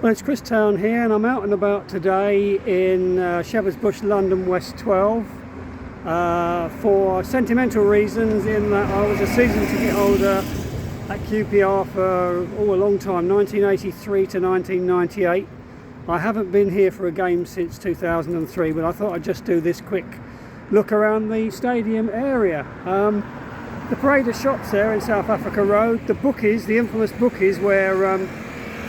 Well, it's Chris Town here, and I'm out and about today in Shepherd's Bush, London West 12 for sentimental reasons, in that I was a season ticket holder at QPR for a long time, 1983 to 1998. I haven't been here for a game since 2003, but I thought I'd just do this quick look around the stadium area. The parade of shops there in South Africa Road, the bookies, the infamous bookies, where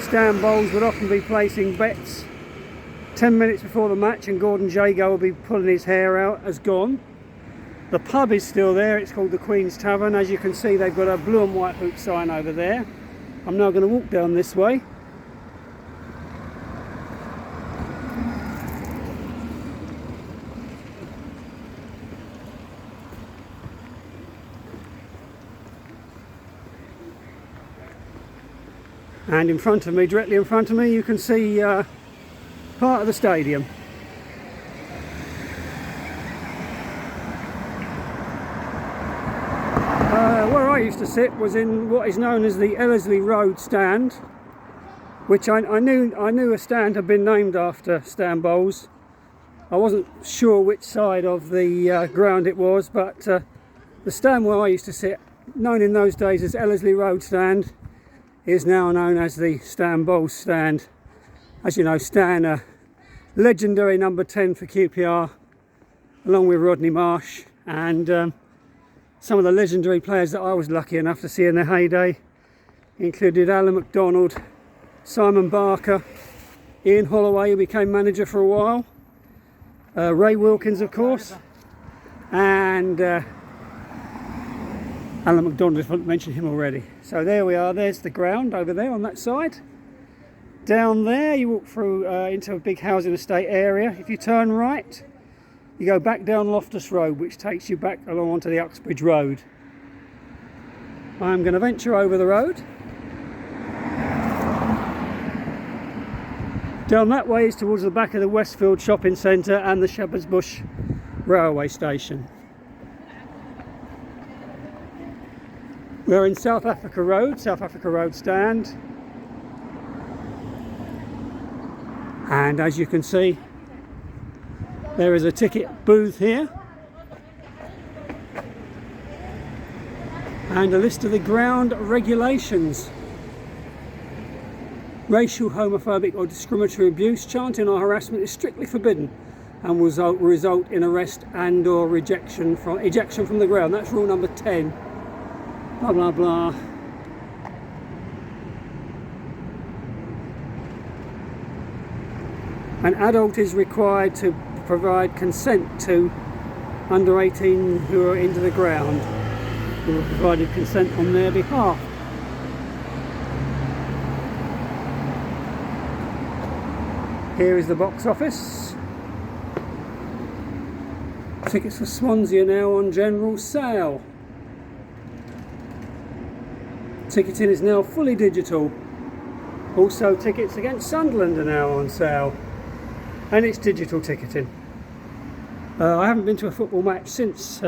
Stan Bowles would often be placing bets 10 minutes before the match, and Gordon Jago would be pulling his hair out, has gone. The pub is still there, it's called the Queen's Tavern. As you can see, they've got a blue and white hoop sign over there. I'm now going to walk down this way. And in front of me, directly in front of me, you can see part of the stadium. Where I used to sit was in what is known as the Ellerslie Road stand, which I knew a stand had been named after Stan Bowles. I wasn't sure which side of the ground it was, but the stand where I used to sit, known in those days as Ellerslie Road stand, is now known as the Stan Bowles stand. As you know, Stan, legendary number 10 for QPR, along with Rodney Marsh, and some of the legendary players that I was lucky enough to see in their heyday included Alan McDonald, Simon Barker, Ian Holloway, who became manager for a while, Ray Wilkins, of course, and Alan McDonald, if I mentioned him already. So there we are, there's the ground over there on that side. Down there you walk through into a big housing estate area. If you turn right, you go back down Loftus Road, which takes you back along onto the Uxbridge Road. I'm going to venture over the road. Down that way is towards the back of the Westfield Shopping Centre and the Shepherd's Bush railway station. We're in South Africa Road stand, and as you can see, there is a ticket booth here and a list of the ground regulations. Racial, homophobic or discriminatory abuse, chanting or harassment is strictly forbidden and will result in arrest and or ejection from the ground. That's rule number 10. Blah blah blah. An adult is required to provide consent to under 18 who are into the ground, who have provided consent on their behalf. Here is the box office. Tickets for Swansea are now on general sale. Ticketing is now fully digital. Also, tickets against Sunderland are now on sale, and it's digital ticketing. I haven't been to a football match since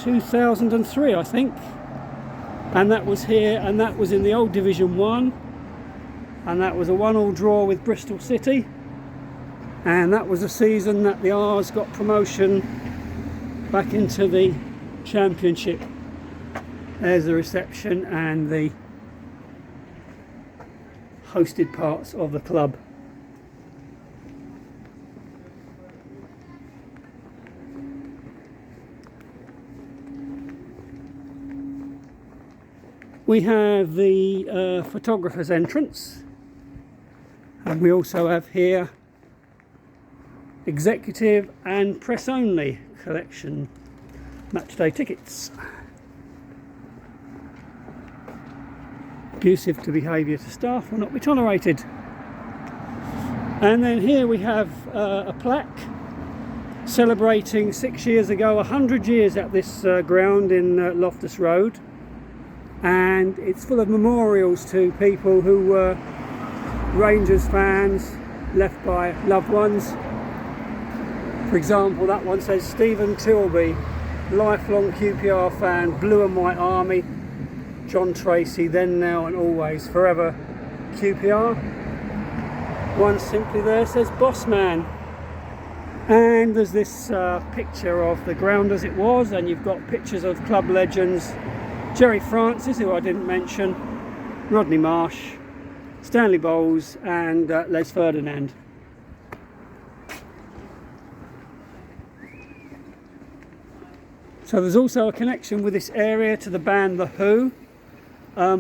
2003, I think, and that was here, and that was in the old Division 1, and that was a 1-1 draw with Bristol City, and that was the season that the R's got promotion back into the Championship. There's the reception and the hosted parts of the club. We have the photographer's entrance, and we also have here executive and press only collection matchday tickets. Abusive to behaviour to staff will not be tolerated. And then here we have a plaque celebrating 6 years ago, 100 years at this ground in Loftus Road, and it's full of memorials to people who were Rangers fans, left by loved ones. For example, that one says Stephen Tilby, lifelong QPR fan, blue and white army, John Tracy, then, now and always, forever QPR. One simply there says Boss Man. And there's this picture of the ground as it was, and you've got pictures of club legends Gerry Francis, who I didn't mention, Rodney Marsh, Stanley Bowles and Les Ferdinand. So there's also a connection with this area to the band The Who.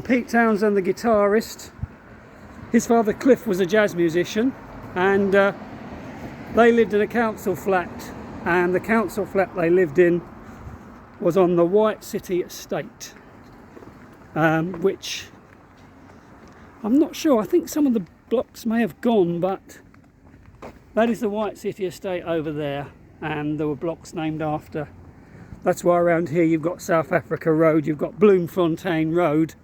Pete Townsend, the guitarist, his father Cliff was a jazz musician, and they lived in a council flat, and the council flat they lived in was on the White City Estate, which I'm not sure, I think some of the blocks may have gone, but that is the White City Estate over there, and there were blocks named after. That's why around here you've got South Africa Road, you've got Bloemfontein Road,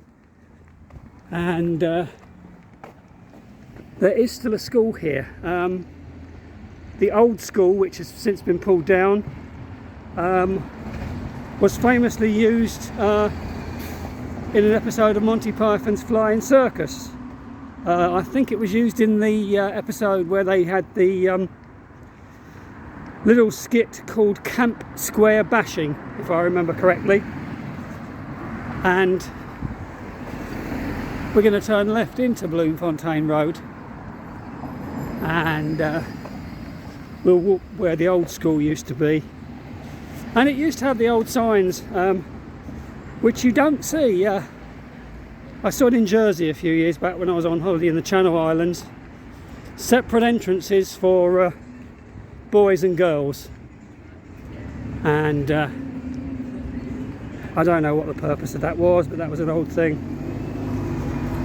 and there is still a school here. The old school, which has since been pulled down, was famously used in an episode of Monty Python's Flying Circus. I think it was used in the episode where they had the little skit called Camp Square Bashing, if I remember correctly. And we're going to turn left into Bloemfontein Road, and we'll walk where the old school used to be. And it used to have the old signs, which you don't see. I saw it in Jersey a few years back when I was on holiday in the Channel Islands. Separate entrances for boys and girls, and I don't know what the purpose of that was, but that was an old thing,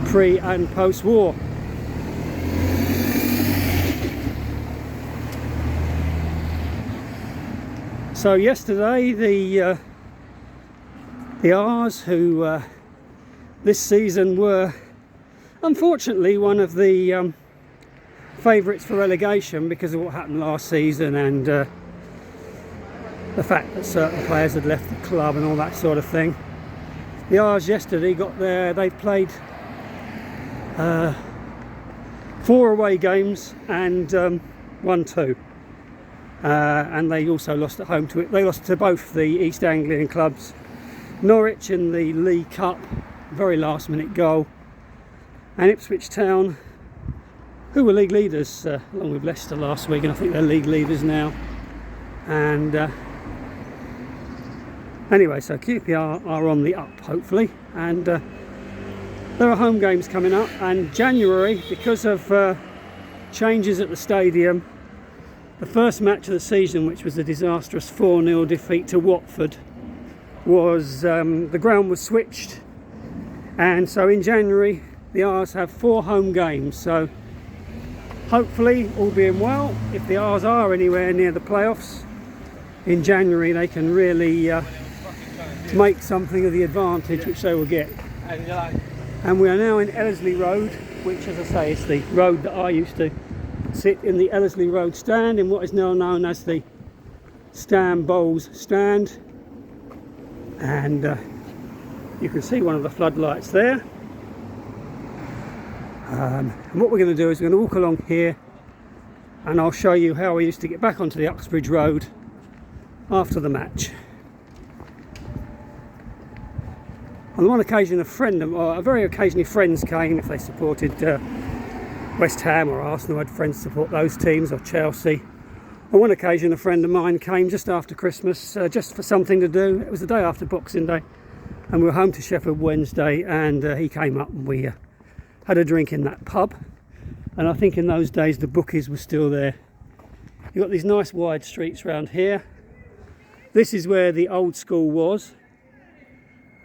pre and post war. So yesterday the R's, who this season were unfortunately one of the favourites for relegation because of what happened last season, and the fact that certain players had left the club and all that sort of thing. The R's yesterday got there, they played 4 away games and won 2. And they also lost at home to it. They lost to both the East Anglian clubs. Norwich in the League Cup, very last minute goal, and Ipswich Town, who were league leaders along with Leicester last week, and I think they're league leaders now. And anyway, so QPR are on the up, hopefully, and there are home games coming up. And January, because of changes at the stadium, the first match of the season, which was a disastrous 4-0 defeat to Watford, was the ground was switched, and so in January the R's have 4 home games. So hopefully, all being well, if the R's are anywhere near the playoffs in January, they can really make something of the advantage which they will get. And we are now in Ellerslie Road, which, as I say, is the road that I used to sit in, the Ellerslie Road stand, in what is now known as the Stan Bowles stand. And you can see one of the floodlights there. And what we're going to do is we're going to walk along here, and I'll show you how we used to get back onto the Uxbridge Road after the match. On one occasion, very occasionally friends came if they supported West Ham or Arsenal. I had friends support those teams, or Chelsea. On one occasion, a friend of mine came just after Christmas, just for something to do. It was the day after Boxing Day, and we were home to Sheffield Wednesday, and he came up and we had a drink in that pub. And I think in those days the bookies were still there. You've got these nice wide streets around here. This is where the old school was,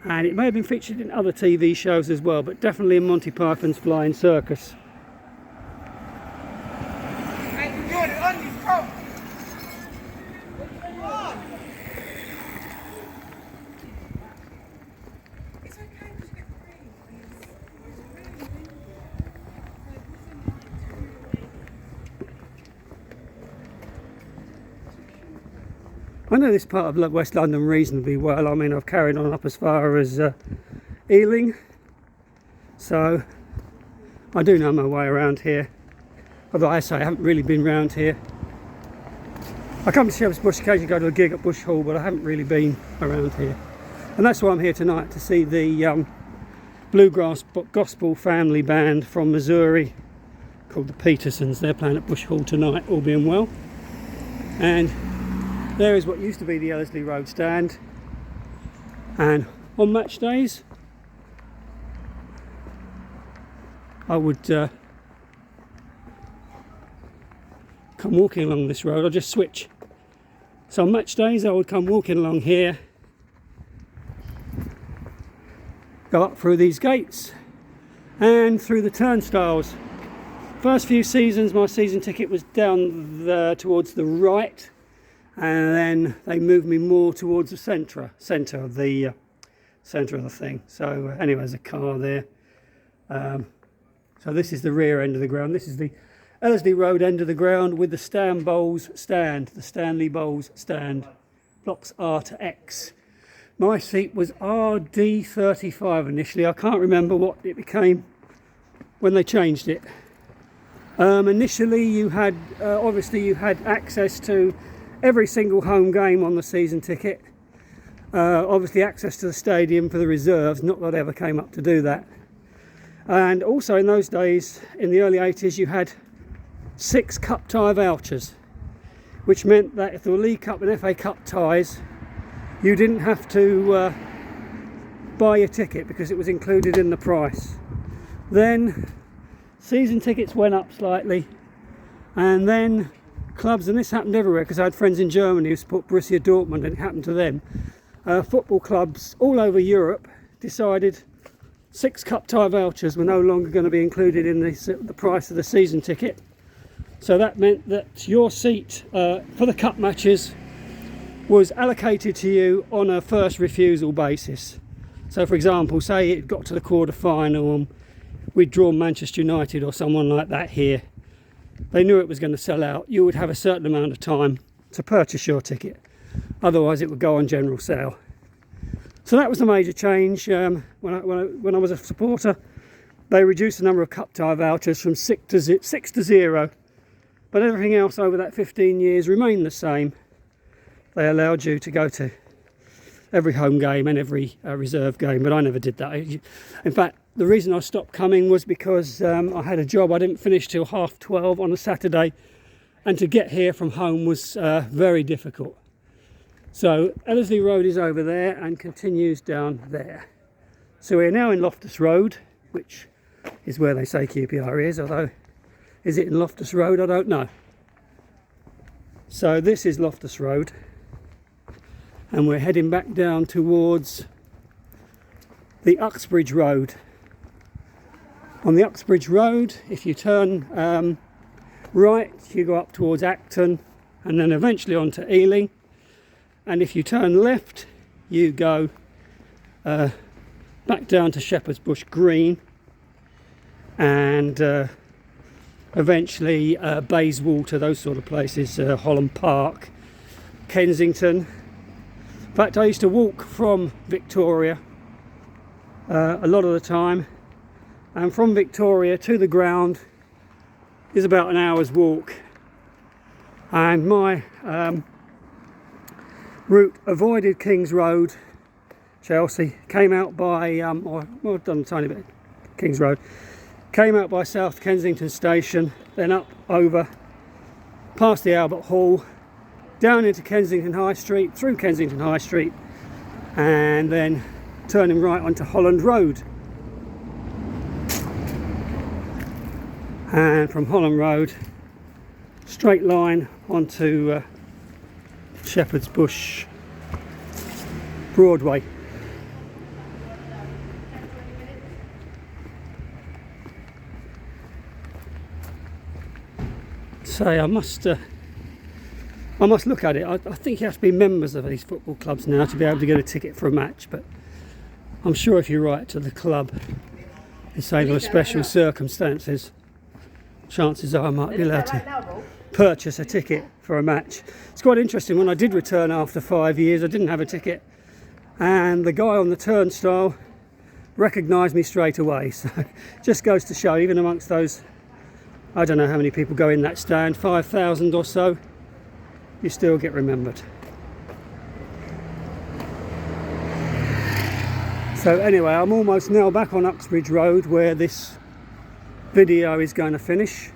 and it may have been featured in other TV shows as well, but definitely in Monty Python's Flying Circus. I know this part of West London reasonably well. I mean, I've carried on up as far as Ealing, so I do know my way around here, although I say I haven't really been around here. I come to Shepherd's Bush occasionally, go to a gig at Bush Hall, but I haven't really been around here, and that's why I'm here tonight, to see the bluegrass gospel family band from Missouri called the Petersons. They're playing at Bush Hall tonight, all being well. And there is what used to be the Ellerslie Road stand, and on match days I would come walking along this road. I'll just switch. So on match days I would come walking along here, go up through these gates and through the turnstiles. First few seasons my season ticket was down towards the right, and then they moved me more towards the centre of the thing. So anyway, there's a car there. So this is the rear end of the ground. This is the Ellerslie Road end of the ground with the Stan Bowles stand, the Stanley Bowles stand, blocks R to X. My seat was RD35 initially. I can't remember what it became when they changed it. Initially you had, obviously you had access to every single home game on the season ticket. Obviously access to the stadium for the reserves, not that I ever came up to do that. And also in those days, in the early 80s, you had 6 cup tie vouchers, which meant that if there were League Cup and FA Cup ties, you didn't have to buy your ticket because it was included in the price. Then season tickets went up slightly, and then clubs, and this happened everywhere because I had friends in Germany who support Borussia Dortmund, and it happened to them. Football clubs all over Europe decided 6 cup tie vouchers were no longer going to be included in the price of the season ticket. So that meant that your seat for the cup matches was allocated to you on a first refusal basis. So for example, say it got to the quarter final and we'd drawn Manchester United or someone like that here. They knew it was going to sell out. You would have a certain amount of time to purchase your ticket. Otherwise it would go on general sale. So that was the major change. When I was a supporter, they reduced the number of cup tie vouchers from 6 to 0. But everything else over that 15 years remained the same. They allowed you to go to every home game and every reserve game, but I never did that. In fact, the reason I stopped coming was because I had a job. I didn't finish till 12:30 on a Saturday, and to get here from home was very difficult. So Ellerslie Road is over there and continues down there. So we're now in Loftus Road, which is where they say QPR is, although is it in Loftus Road? I don't know. So this is Loftus Road, and we're heading back down towards the Uxbridge Road. On the Uxbridge Road, if you turn right, you go up towards Acton and then eventually on to Ealing. And if you turn left, you go back down to Shepherd's Bush Green and eventually Bayswater, those sort of places, Holland Park, Kensington. In fact, I used to walk from Victoria a lot of the time, and from Victoria to the ground is about an hour's walk. And my route avoided King's Road, Chelsea, came out by, I've done a tiny bit, King's Road, came out by South Kensington Station, then up over, past the Albert Hall, down into Kensington High Street, through Kensington High Street, and then turning right onto Holland Road. And from Holland Road, straight line onto Shepherd's Bush Broadway. Say, I must look at it. I think you have to be members of these football clubs now to be able to get a ticket for a match, but I'm sure if you write to the club and say there are special circumstances, chances are I might be allowed to purchase a ticket for a match. It's quite interesting. When I did return after 5 years, I didn't have a ticket, and the guy on the turnstile recognised me straight away. So just goes to show, even amongst those, I don't know how many people go in that stand, 5,000 or so, you still get remembered. So anyway, I'm almost now back on Uxbridge Road where this video is going to finish.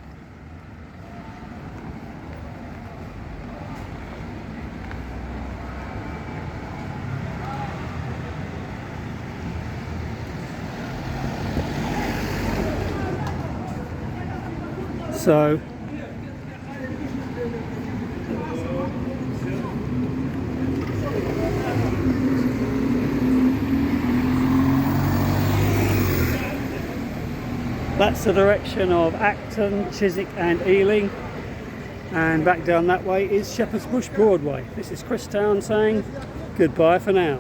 So that's the direction of Acton, Chiswick and Ealing, and back down that way is Shepherd's Bush Broadway. This is Chris Town saying goodbye for now.